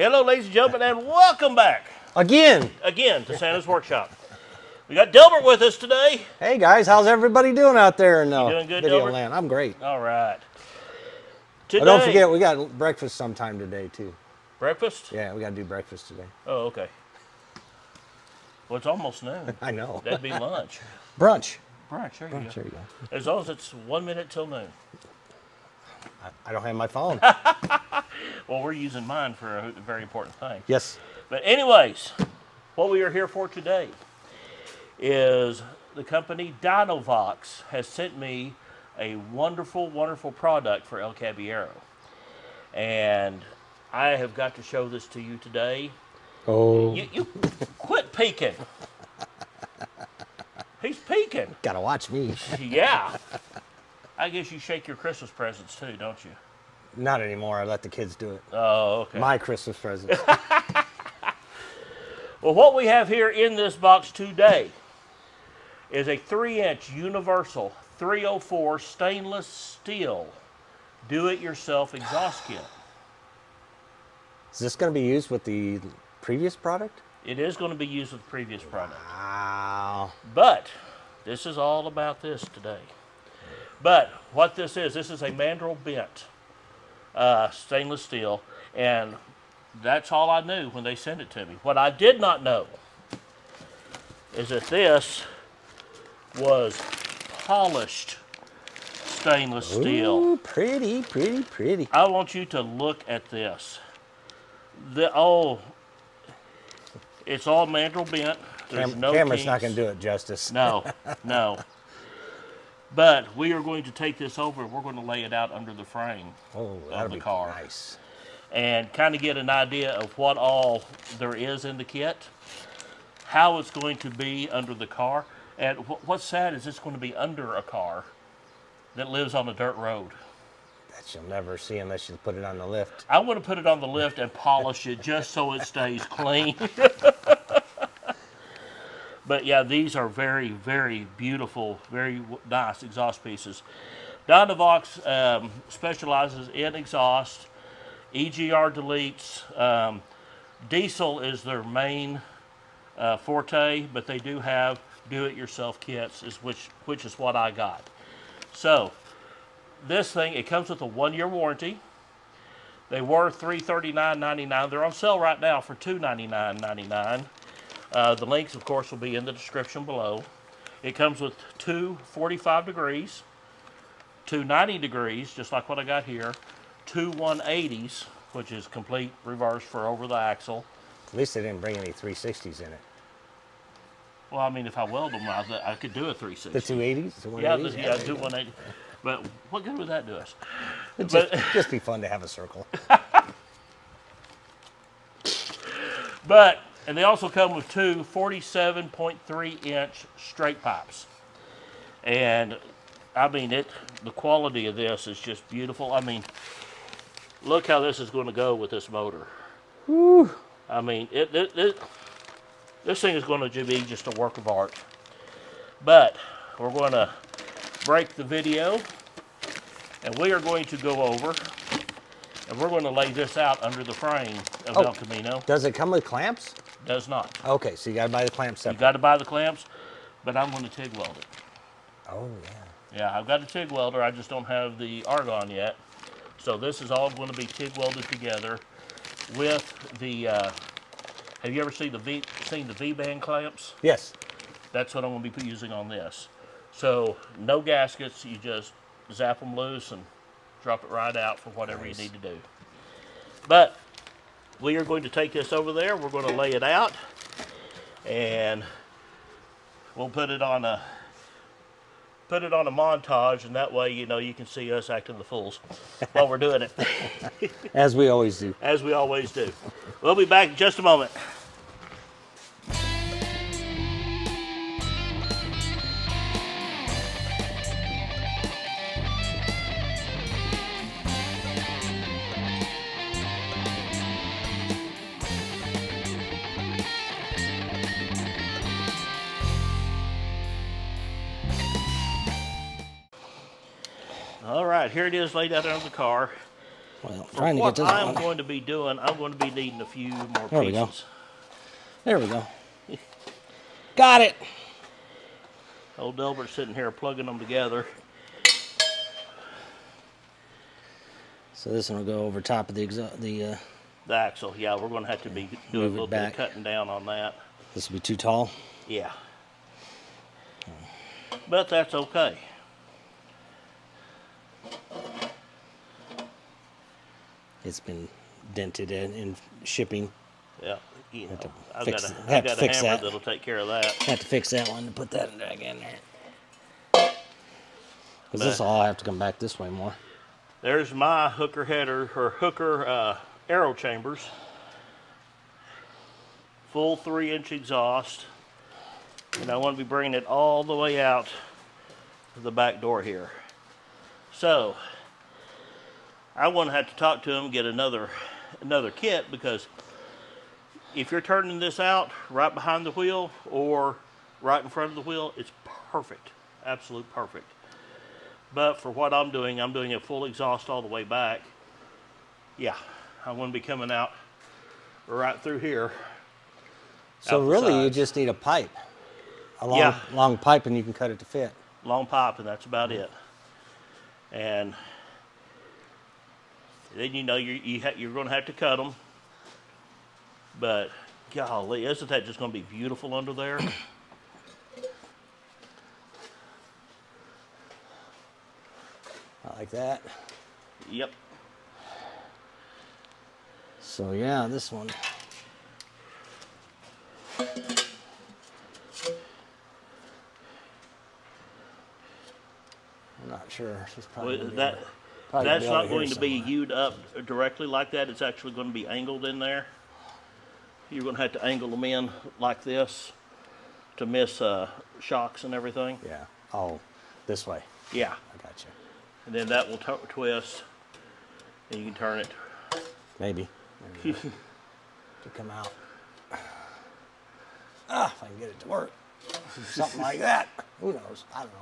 Hello, ladies and gentlemen, and welcome back. Again to Santa's Workshop. We got Delbert with us today. Hey guys, how's everybody doing out there in doing good, video Delbert? land? I'm great. All right. Today, But don't forget, we got breakfast sometime today too. Breakfast? Yeah, we got to do breakfast today. Oh, okay. Well, it's almost noon. I know. That'd be lunch. Brunch. Brunch, there you go. There you go. As long as it's 1 minute till noon. I don't have my phone. Well, we're using mine for a very important thing. Yes. But anyways, what we are here for today is the company Dynovox has sent me a wonderful, wonderful product for El Caballero. And I have got to show this to you today. Oh. You quit peeking. He's peeking. Gotta watch me. Yeah. I guess you shake your Christmas presents too, don't you? Not anymore. I let the kids do it. Oh, okay. My Christmas presents. Well, what we have here in this box today is a 3-inch universal 304 stainless steel do-it-yourself exhaust kit. Is this going to be used with the previous product? It is going to be used with the previous product. Wow. But this is all about this today. But what this is a mandrel bent stainless steel, and that's all I knew when they sent it to me. What I did not know is that this was polished stainless steel. Ooh, pretty, pretty, pretty. I want you to look at this. It's all mandrel bent. There's no Camera's kinks. not going to do it justice. No, no. But we are going to take this over. We're going to lay it out under the frame of the car. Nice. And kind of get an idea of what all there is in the kit, how it's going to be under the car, and what's sad is it's going to be under a car that lives on a dirt road. That you'll never see unless you put it on the lift. I want to put it on the lift and polish it just so it stays clean. But yeah, these are very, very beautiful, very nice exhaust pieces. Dynovox specializes in exhaust, EGR deletes. Diesel is their main forte, but they do have do-it-yourself kits, which is what I got. So this thing, it comes with a 1-year warranty. They were $339.99. They're on sale right now for $299.99. The links, of course, will be in the description below. It comes with two 45 degrees, two 90 degrees, just like what I got here, two 180s, which is complete reverse for over the axle. At least they didn't bring any 360s in it. Well, I mean, if I weld them, I could do a 360. The 280s? The 180s? Yeah, two 180. But what good would that do us? It'd just be fun to have a circle. And they also come with two 47.3-inch straight pipes. And I mean, the quality of this is just beautiful. I mean, look how this is going to go with this motor. Whew. I mean, this thing is going to be just a work of art. But we're going to break the video, and we are going to go over, and we're going to lay this out under the frame of El Camino. Does it come with clamps? Does not. Okay, so you got to buy the clamps separate. You got to buy the clamps, but I'm going to TIG weld it. Oh, yeah. Yeah, I've got a TIG welder. I just don't have the argon yet. So this is all going to be TIG welded together with the, have you ever seen the V-band clamps? Yes. That's what I'm going to be using on this. So no gaskets, you just zap them loose and drop it right out for whatever you need to do. But we are going to take this over there. We're going to lay it out, and we'll put it on a montage, and that way, you know, you can see us acting the fools while we're doing it. As we always do. As we always do. We'll be back in just a moment. All right, here it is laid out under the car. Well, For trying to what get this I'm one. going to be doing, I'm going to be needing a few more There we go. pieces. There we go. Got it. Old Delbert's sitting here plugging them together. So this one will go over top of the The axle, yeah, we're going to have to be doing a Move it little bit of back. cutting down on that. This will be too tall. Yeah. But that's okay. It's been dented in shipping. Yeah. You know, to I've fix got it. a, Have I've to got a fix hammer that. that'll take care of that. Have to fix that one to put that back in there. Because this will all have to come back this way more. There's my hooker header, or hooker aero chambers. Full 3-inch exhaust. And I want to be bringing it all the way out to the back door here. So, I want to have to talk to him, get another kit, because if you're turning this out right behind the wheel or right in front of the wheel, it's perfect. Absolute perfect. But for what I'm doing a full exhaust all the way back. Yeah, I'm going to be coming out right through here. So out the really, you sides. just need a pipe. A Yeah. long pipe, and you can cut it to fit. Long pipe, and that's about it. And then you know you're going to have to cut them. But golly, isn't that just going to be beautiful under there? I like that. Yep. So yeah, this one. I'm not sure. She's probably Well, gonna be that able- probably that's able not to hear going to be somewhere. hewed up directly like that. It's actually going to be angled in there. You're going to have to angle them in like this to miss shocks and everything. Yeah. Oh, this way. Yeah. I got you. And then that will twist, and you can turn it. Maybe. Maybe to come out. If I can get it to work. Something like that. Who knows? I don't know.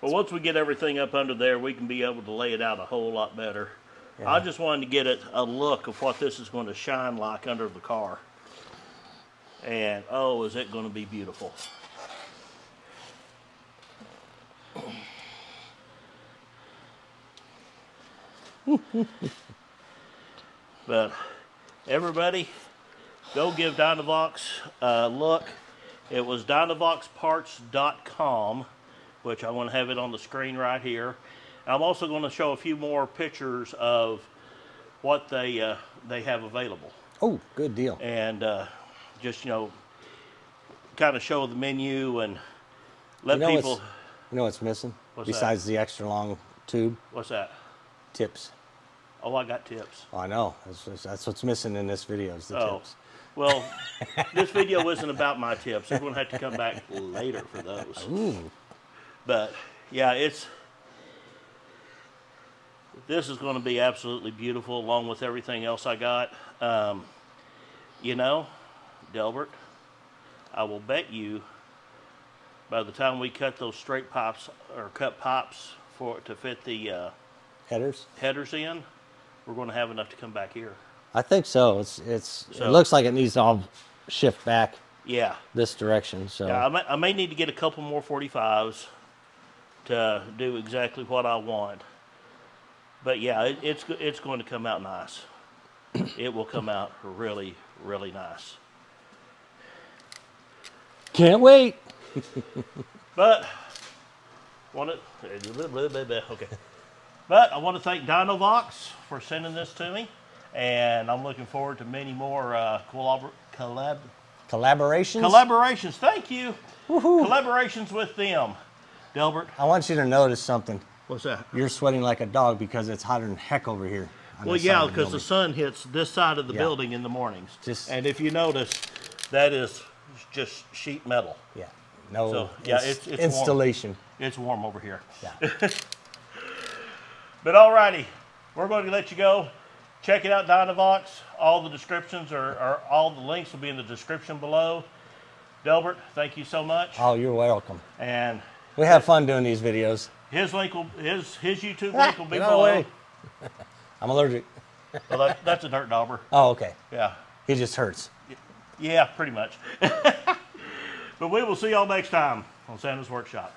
Well, once we get everything up under there, we can be able to lay it out a whole lot better. Yeah. I just wanted to get it a look of what this is going to shine like under the car. And oh, is it going to be beautiful. But everybody, go give Dynovox a look. It was dynovoxparts.com, which I want to have it on the screen right here. I'm also going to show a few more pictures of what they have available, Oh, good deal. and just kind of show the menu and let people. You know what's missing? What's that? Besides the extra long tube? What's that? Tips. Oh, I got tips. Oh, I know. That's what's missing in this video is the Oh. tips. Well, this video isn't about my tips. You're going to have to come back later for those. Ooh. But yeah, this is going to be absolutely beautiful along with everything else I got. Delbert, I will bet you by the time we cut those straight pipes or cut pipes to fit the Headers? headers in, we're going to have enough to come back here. I think so. It So- looks like it needs to all shift back Yeah. this direction. So Yeah, I may need to get a couple more 45s to do exactly what I want. But yeah, it's going to come out nice. It will come out really, really nice. can't wait. But okay. But I want to thank Dynovox for sending this to me, and I'm looking forward to many more Collaborations? collaborations. Thank you. Collaborations with them. Delbert, I want you to notice something. what's that? You're sweating like a dog because it's hotter than heck over here. on Well, this yeah, side of the because the building. sun hits this side of the Yeah. building in the mornings. And if you notice, that is just sheet metal. Yeah. No So, yeah, it's warm. installation. It's warm over here. Yeah. But alrighty, we're going to let you go. Check it out, Dynovox. All the descriptions or all the links will be in the description below. Delbert, thank you so much. Oh, you're welcome. And We have fun doing these videos. his YouTube link will be Get out of the below. way. I'm allergic. Well, that's a dirt dauber. Oh, okay. Yeah. He just hurts. Yeah, pretty much. But we will see y'all next time on Santa's Workshop.